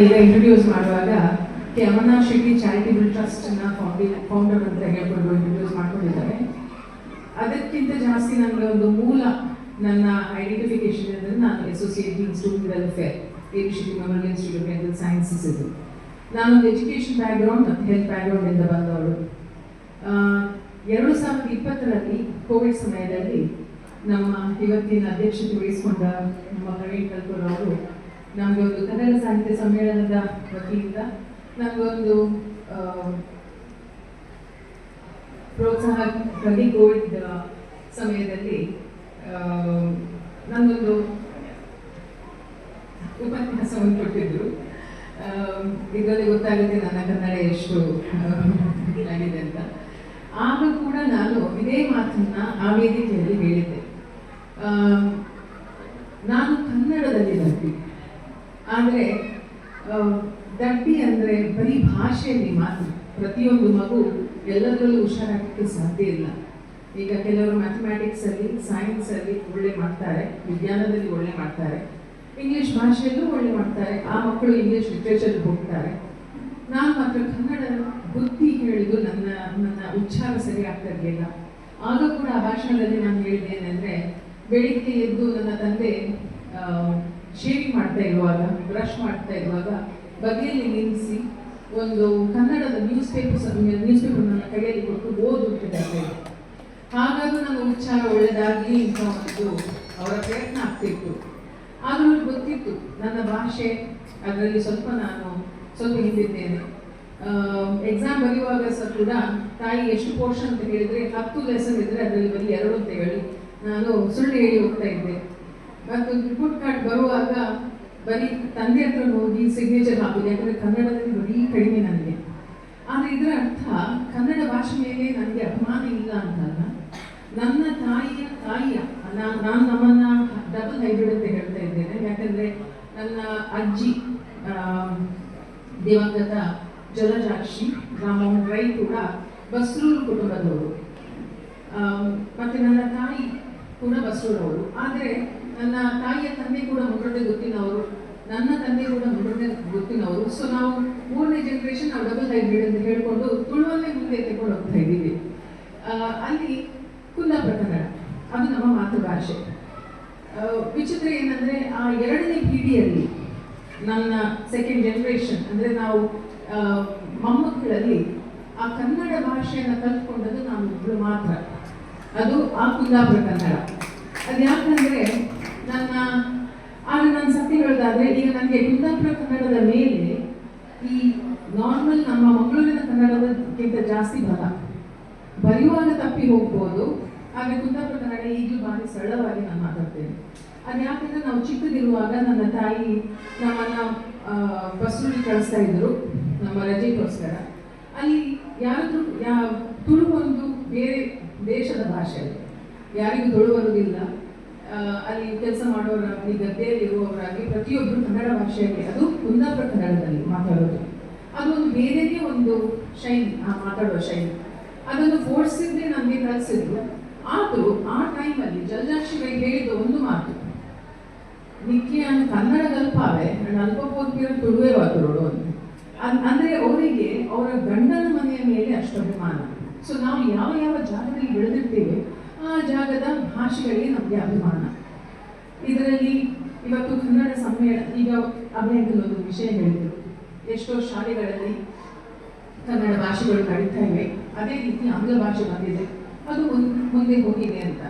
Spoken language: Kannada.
ಈಗ ಇಂಟ್ರೊಡ್ಯೂಸ್ ಮಾಡುವಾಗ ಯಮುನಾ ಶೆಟ್ಟಿ ಚಾರಿಟೇಬಲ್ ಟ್ರಸ್ಟ್ನ ಫೌಂಡರ್ ಅಂತ ಹೇಳ್ಕೊಂಡು ಇಂಟ್ರೊಡ್ಯೂಸ್ ಮಾಡ್ಕೊಂಡಿದ್ದಾರೆ. ಅದಕ್ಕಿಂತ ಜಾಸ್ತಿ ನನಗೆ ಒಂದು ಮೂಲ ನನ್ನ ಐಡೆಂಟಿಫಿಕೇಶನ್ ಅಂದರೆ ನಾನು associate dean student welfare ABCD memorial institute of medical sciences. ಇದು ನಾನೊಂದು ಎಜುಕೇಷನ್ ಬ್ಯಾಕ್ಗ್ರೌಂಡ್ ಮತ್ತು ಹೆಲ್ತ್ ಬ್ಯಾಕ್ಗ್ರೌಂಡಿಂದ ಬಂದವಳು. 2020ರಲ್ಲಿ ಕೋವಿಡ್ ಸಮಯದಲ್ಲಿ ನಮ್ಮ ಇವತ್ತಿನ ಅಧ್ಯಕ್ಷತೆ ವಹಿಸಿಕೊಂಡ ನಮ್ಮ ಪ್ರವೀಣ್ ಕಲ್ಕೂರ್ ಅವರು ನಮಗೆ ಒಂದು ಕನ್ನಡ ಸಾಹಿತ್ಯ ಸಮ್ಮೇಳನದ ವತಿಯಿಂದ ನಮಗೊಂದು ಪ್ರೋತ್ಸಾಹಕ್ಕಾಗಿ ಕೋವಿಡ್ ಸಮಯದಲ್ಲಿ ನನ್ನೊಂದು ಉಪನ್ಯಾಸವನ್ನು ಕೊಟ್ಟಿದ್ರು. ಇದರಲ್ಲಿ ಗೊತ್ತಾಗುತ್ತೆ ನನ್ನ ಕನ್ನಡ ಎಷ್ಟು ಆಗಿದೆ ಅಂತ. ಆಗ ಕೂಡ ನಾನು ಇದೇ ಮಾತನ್ನ ಆ ವೇದಿಕೆಯಲ್ಲಿ ಹೇಳಿದ್ದೆ. ನಾನು ಕನ್ನಡದಲ್ಲಿ ದಡ್ಡಿ, ಆದರೆ ದಡ್ಡಿ ಅಂದರೆ ಬರೀ ಭಾಷೆಯಲ್ಲಿ ಮಾತ್ರ. ಪ್ರತಿಯೊಂದು ಮಗು ಎಲ್ಲದರಲ್ಲೂ ಹುಷಾರಾಗಲಿಕ್ಕೆ ಸಾಧ್ಯ ಇಲ್ಲ. ಈಗ ಕೆಲವರು ಮ್ಯಾಥಮ್ಯಾಟಿಕ್ಸಲ್ಲಿ, ಸೈನ್ಸಲ್ಲಿ ಒಳ್ಳೆ ಮಾಡ್ತಾರೆ, ವಿಜ್ಞಾನದಲ್ಲಿ ಒಳ್ಳೆ ಮಾಡ್ತಾರೆ, ಇಂಗ್ಲೀಷ್ ಭಾಷೆಯಲ್ಲೂ ಒಳ್ಳೆ ಮಾಡ್ತಾರೆ, ಆ ಮಕ್ಕಳು ಇಂಗ್ಲೀಷ್ ಲಿಟ್ರೇಚರ್ಗೆ ಹೋಗ್ತಾರೆ. ನಾನು ಮಾತ್ರ ಕನ್ನಡ ಬುದ್ಧಿ ಹೇಳಿದ್ದು ನನ್ನ ಉಚ್ಚಾರ ಸರಿ ಆಗ್ತಾ ಇರಲಿಲ್ಲ. ಆಗ ಕೂಡ ಆ ಭಾಷಣದಲ್ಲಿ ನಾನು ಹೇಳಿದೆ ಏನಂದರೆ, ಬೆಳಿಗ್ಗೆ ಎದ್ದು ನನ್ನ ತಂದೆ ಶೇವಿಂಗ್ ಮಾಡ್ತಾ ಇರುವಾಗ, ಬ್ರಷ್ ಮಾಡ್ತಾ ಇರುವಾಗ ಬಗೆಯಲ್ಲಿ ನಿಲ್ಲಿಸಿ ಒಂದು ಕನ್ನಡದ ನ್ಯೂಸ್ ಪೇಪರ್ ನನ್ನ ಕೈಯಲ್ಲಿ ಕೊಟ್ಟು ಓದುತ್ತಿದ್ದಾರೆ. ಹಾಗಾದರೂ ನನ್ನ ಉಚ್ಚಾರ ಒಳ್ಳೆಯದಾಗಲಿ ಅಂತ ಒಂದು ಅವರ ಪ್ರಯತ್ನ ಆಗ್ತಿತ್ತು. ಆದರೂ ಅವ್ರಿಗೆ ಗೊತ್ತಿತ್ತು ನನ್ನ ಭಾಷೆ ಅದರಲ್ಲಿ ನಾನು ಸ್ವಲ್ಪ ಹಿಂದಿದ್ದೇನೆ. ಎಕ್ಸಾಮ್ ಬರೆಯುವಾಗ ಸಹ ಕೂಡ ತಾಯಿ ಎಷ್ಟು ಪೋರ್ಷನ್ ಅಂತ ಹೇಳಿದರೆ 10 ಲೆಸನ್ ಇದ್ದರೆ ಅದರಲ್ಲಿ ಬರೀ 2 ಅಂತ ಹೇಳಿ ನಾನು ಸುಳ್ಳು ಹೇಳಿ ಹೋಗ್ತಾ ಇದ್ದೆ. ಮತ್ತು ರಿಪೋರ್ಟ್ ಕಾರ್ಡ್ ಬರುವಾಗ ಬರೀ ತಂದೆ ಹತ್ರ ಹೋಗಿ ಸಿಗ್ನೇಚರ್ ಹಾಕೋದು, ಯಾಕಂದರೆ ಕನ್ನಡದಲ್ಲಿ ಬರೀ ಕಡಿಮೆ ನನಗೆ. ಆದರೆ ಇದರ ಅರ್ಥ ಕನ್ನಡ ಭಾಷೆ ಮೇಲೆ ನನಗೆ ಅಭಿಮಾನ ಇಲ್ಲ ಅಂತಲ್ಲ, ನನ್ನ ತಾಯಿಯ ನಾನು ನಮ್ಮನ್ನು ಡಬಲ್ ಹೈಬ್ರಿಡ್ ಅಂತ ಹೇಳ್ತಾ ಇದ್ದೇನೆ. ಯಾಕಂದರೆ ನನ್ನ ಅಜ್ಜಿ ದಿವಂಗತ ಜಲಜಾಕ್ಷಿ ರಾಮಮೋಹನ್ ರೈ ಕೂಡ ಬಸ್ರೂರು ಕುಟುಂಬದವರು, ಮತ್ತು ನನ್ನ ತಾಯಿ ಕೂಡ ಬಸ್ರೂರವರು. ಆದರೆ ನನ್ನ ತಾಯಿಯ ತಂದೆ ಕೂಡ ಮುಂಡ್ರದೆ ಗೊತ್ತಿನವರು, ನನ್ನ ತಂದೆ ಕೂಡ ಮುಂಡ್ರದೆ ಗೊತ್ತಿನವರು. ಸೊ ನಾವು 3ನೇ ಜನರೇಷನ್ ನಾವು ಡಬಲ್ ಹೈಬ್ರಿಡ್ ಅಂತ ಹೇಳ್ಕೊಂಡು ತುಳುವನ್ನೇ ಮುಂದೆ ತೆಗೆದುಕೊಂಡು ಹೋಗ್ತಾ ಇದ್ದೀವಿ. ಅಲ್ಲಿ ಕುಂದಾಪುರ ಕನ್ನಡ ಅದು ನಮ್ಮ ಮಾತೃಭಾಷೆ. ವಿಚಿತ್ರ ಏನಂದರೆ ಆ 2ನೇ ಪೀಳಿಗೆಯಲ್ಲಿ ನನ್ನ ಸೆಕೆಂಡ್ ಜನರೇಷನ್ ಅಂದರೆ ನಾವು ಮೊಮ್ಮಕ್ಕಳಲ್ಲಿ ಆ ಕನ್ನಡ ಭಾಷೆಯನ್ನು ಕಲ್ತ್ಕೊಂಡದ್ದು ನಾನು ಒಬ್ಬಳು ಮಾತ್ರ, ಅದು ಆ ಕುಂದಾಪುರ ಕನ್ನಡ. ಅದು ಯಾಕಂದರೆ ನಾನು ಸತ್ಯ ಹೇಳೋದಾದರೆ, ಈಗ ನನಗೆ ಕುಂದಾಪುರ ಕನ್ನಡದ ಮೇಲೆ ಈ ನಾರ್ಮಲ್ ನಮ್ಮ ಮಂಗಳೂರಿನ ಕನ್ನಡದಕ್ಕಿಂತ ಜಾಸ್ತಿ ಬರೆಯುವಾಗ ತಪ್ಪಿ ಹೋಗ್ಬೋದು, ಆದರೆ ಕುಂದಾಪುರ ಕನ್ನಡ ಈಗಲೂ ಭಾರಿ ಸರಳವಾಗಿ ನಾನು ಮಾತಾಡ್ತೇನೆ. ಅದು ಯಾಕಂದರೆ ನಾವು ಚಿಕ್ಕದಿರುವಾಗ ನನ್ನ ತಾಯಿ ನಮ್ಮನ್ನು ಬಸ್ಸಲ್ಲಿ ಕಳಿಸ್ತಾ ಇದ್ರು ನಮ್ಮ ರಜೆಗೋಸ್ಕರ. ಅಲ್ಲಿ ಯಾರಾದರೂ ತುಳು ಒಂದು ಬೇರೆ ದೇಶದ ಭಾಷೆ, ಯಾರಿಗೂ ತುಳು ಬರುವುದಿಲ್ಲ. ಅಲ್ಲಿ ಕೆಲಸ ಮಾಡೋರಾಗಲಿ, ಗದ್ದೆಯಲ್ಲಿ ಇರುವವರಾಗಲಿ ಪ್ರತಿಯೊಬ್ಬರು ಕನ್ನಡ ಭಾಷೆಯಲ್ಲಿ, ಅದು ಕುಂದಾಪುರ ಕನ್ನಡದಲ್ಲಿ ಮಾತಾಡೋದು. ಅದೊಂದು ಬೇರೆಯೇ ಒಂದು ಶೈಲಿ, ಆ ಮಾತಾಡುವ ಶೈಲಿ. ಅದನ್ನು ಫೋರ್ಸಿದ್ದೇ ನನಗೆ ಕಲಿಸಿದ್ರು. ಆದರೂ ಆ ಟೈಮಲ್ಲಿ ಜಲಜಾಕ್ಷಿಗೆ ಹೇಳಿದ ಒಂದು ಮಾತು, ನಿಕ್ಕೆ ಕನ್ನಡ ಕಲ್ಪಾವೆ ಅಲ್ಪ ಹೋಗ್ತಿರೋ ತುಳುವೇ ವಾತರೋಡು ಅಂತ. ಅಂದರೆ ಅವರಿಗೆ ಅವರ ಗಂಡನ ಮನೆಯ ಮೇಲೆ ಅಷ್ಟು ಅಭಿಮಾನ. ಸೊ ನಾವು ಯಾವ ಯಾವ ಜಾಗದಲ್ಲಿ ಬೆಳೆದಿರ್ತೇವೆ ಆ ಜಾಗದ ಭಾಷೆಗಳಿಗೆ ನಮಗೆ ಅಭಿಮಾನ. ಇದರಲ್ಲಿ ಇವತ್ತು ಕನ್ನಡ ಸಮ್ಮೇಳನ, ಈಗ ಅಭಿನಯದಲ್ಲಿ ಒಂದು ವಿಷಯ ಹೇಳಿದರು, ಎಷ್ಟೋ ಶಾಲೆಗಳಲ್ಲಿ ಕನ್ನಡ ಭಾಷೆಗಳು ನಡೀತಾ ಇವೆ, ಅದೇ ರೀತಿ ಆಂಗ್ಲ ಭಾಷೆ ಬಂದಿದೆ, ಅದು ಮುಂದೆ ಹೋಗಿದೆ ಅಂತ.